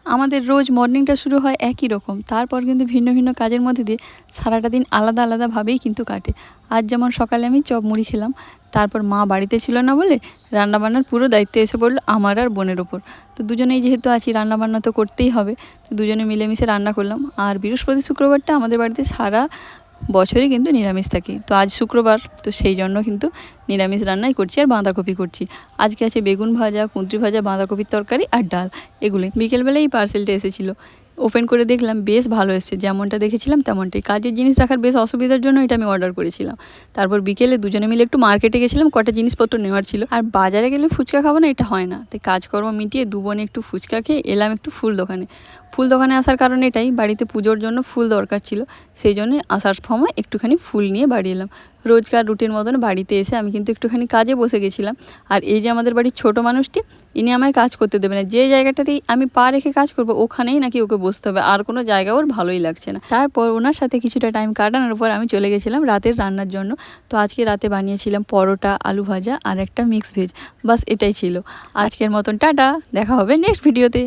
আমাদের রোজ মর্নিংটা শুরু হয় একই রকম, তারপর কিন্তু ভিন্ন ভিন্ন কাজের মধ্যে দিয়ে সারাটা দিন আলাদা আলাদাভাবেই কিন্তু কাটে। আজ যেমন সকালে আমি চপ মুড়ি খেলাম, তারপর মা বাড়িতে ছিল না বলে রান্নাবান্নার পুরো দায়িত্ব এসে পড়লো আমার আর বোনের ওপর। তো দুজনেই যেহেতু আছি রান্নাবান্না তো করতেই হবে, তো দুজনে মিলেমিশে রান্না করলাম। আর বৃহস্পতি শুক্রবারটা আমাদের বাড়িতে সারা বছরই কিন্তু নিরামিষ থাকি, তো আজ শুক্রবার, তো সেই জন্য কিন্তু নিরামিষ রান্নাই করছি আর বাঁধাকপি করছি। আজকে আছে বেগুন ভাজা, কুঁদরি ভাজা, বাঁধাকপির তরকারি আর ডাল, এগুলোই। বিকেলবেলায় এই পার্সেলটা এসেছিলো, ওপেন করে দেখলাম বেশ ভালো এসছে, যেমনটা দেখেছিলাম তেমনটাই। কাজের জিনিস রাখার বেশ অসুবিধার জন্য এটা আমি অর্ডার করেছিলাম। তারপর বিকেলে দুজনে মিলে একটু মার্কেটে গেছিলাম, কটা জিনিসপত্র নেওয়ার ছিল। আর বাজারে গেলে ফুচকা খাবো না এটা হয় না, তাই কাজকর্ম মিটিয়ে দু বোনে একটু ফুচকা খেয়ে এলাম একটু ফুল দোকানে। ফুল দোকানে আসার কারণ এটাই, বাড়িতে পুজোর জন্য ফুল দরকার ছিল, সেই জন্য আসার সময় একটুখানি ফুল নিয়ে বাড়ি এলাম। রোজকার রুটিন মতন বাড়িতে এসে আমি কিন্তু একটুখানি কাজে বসে গেছিলাম। আর এই যে আমাদের বাড়ির ছোটো মানুষটি, ইনি আমায় কাজ করতে দেবে না, যে জায়গাটাতেই আমি পা রেখে কাজ করবো ওখানেই নাকি ওকে বসতে হবে, আর কোনো জায়গা ওর ভালোই লাগছে না। তারপর ওনার সাথে কিছুটা টাইম কাটানোর পর আমি চলে গেছিলাম রাতের রান্নার জন্য। তো আজকে রাতে বানিয়েছিলাম পরোটা, আলু ভাজা আর একটা মিক্স ভেজ, বাস এটাই ছিল। আজকের মতন টাটা, দেখা হবে নেক্সট ভিডিওতে।